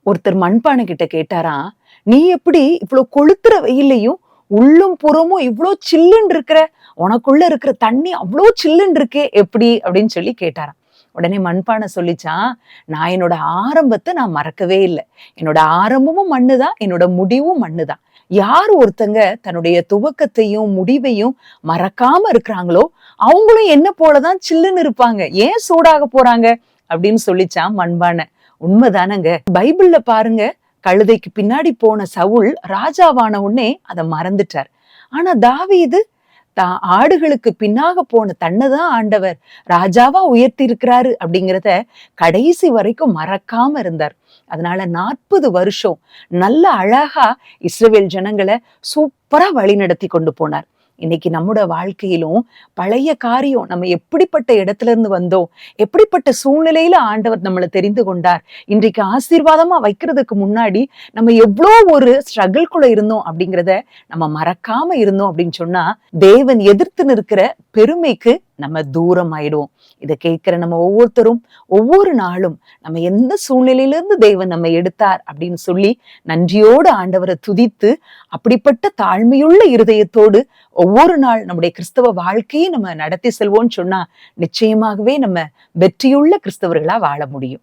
ஒருத்தர் மண்பானை கிட்ட கேட்டாராம், நீ எப்படி இவ்வளவு கொளுத்துற வெயில்லையும் உள்ளும் புறமும் இவ்ளோ சில்லுன்னு இருக்கிற, உனக்குள்ள இருக்கிற தண்ணி அவ்வளோ சில்லுன்னு இருக்கே எப்படி அப்படின்னு சொல்லி கேட்டாராம். உடனே மண்பானை சொல்லிச்சான், நான் என்னோட ஆரம்பத்தை நான் மறக்கவே இல்லை. என்னோட ஆரம்பமும் மண்ணுதான், என்னோட முடிவும் மண்ணுதான். யார் ஒருத்தங்க தன்னுடைய துவக்கத்தையும் முடிவையும் மறக்காம இருக்கிறாங்களோ அவங்களும் என்ன போலதான் சில்லுன்னு இருப்பாங்க. ஏன் சூடாக போறாங்க அப்படின்னு சொல்லிச்சான் மண்பானை. உண்மைதானங்க. பைபிள்ல பாருங்க, கழுதைக்கு பின்னாடி போன சவுல் ராஜாவான உடனே அதை மறந்துட்டார். ஆனா தாவீது தான் ஆடுகளுக்கு பின்னாக போன தன்னைதான் ஆண்டவர் ராஜாவா உயர்த்தி இருக்கிறாரு அப்படிங்கிறத கடைசி வரைக்கும் மறக்காம இருந்தார். அதனால 40 வருஷம் நல்ல அழகா இஸ்ரவேல் ஜனங்களை சூப்பரா வழி நடத்தி கொண்டு போனார். இன்னைக்கு நம்மோட வாழ்க்கையிலும் பழைய காரியம், நம்ம எப்படிப்பட்ட இடத்துல இருந்து வந்தோம், எப்படிப்பட்ட சூழ்நிலையில ஆண்டவர் நம்மளை தெரிந்து கொண்டார், இன்றைக்கு ஆசீர்வாதமா வைக்கிறதுக்கு முன்னாடி நம்ம எவ்வளோ ஒரு ஸ்ட்ரகிள்குள்ள இருந்தோம் அப்படிங்கிறத நம்ம மறக்காம இருந்தோம் அப்படின்னு சொன்னா தேவன் எதிர்த்து நிற்கிற பெருமைக்கு நம்ம தூரம் ஆயிடுவோம். இதை கேட்கிற நம்ம ஒவ்வொருத்தரும் ஒவ்வொரு நாளும் நம்ம எந்த சூழ்நிலையிலிருந்து தேவன் நம்ம எடுத்தார் அப்படின்னு சொல்லி நன்றியோடு ஆண்டவரை துதித்து அப்படிப்பட்ட தாழ்மையுள்ள இருதயத்தோடு ஒவ்வொரு நாள் நம்முடைய கிறிஸ்தவ வாழ்க்கையை நம்ம நடத்தி செல்வோம்னு சொன்னா நிச்சயமாகவே நம்ம வெற்றியுள்ள கிறிஸ்தவர்களா வாழ முடியும்.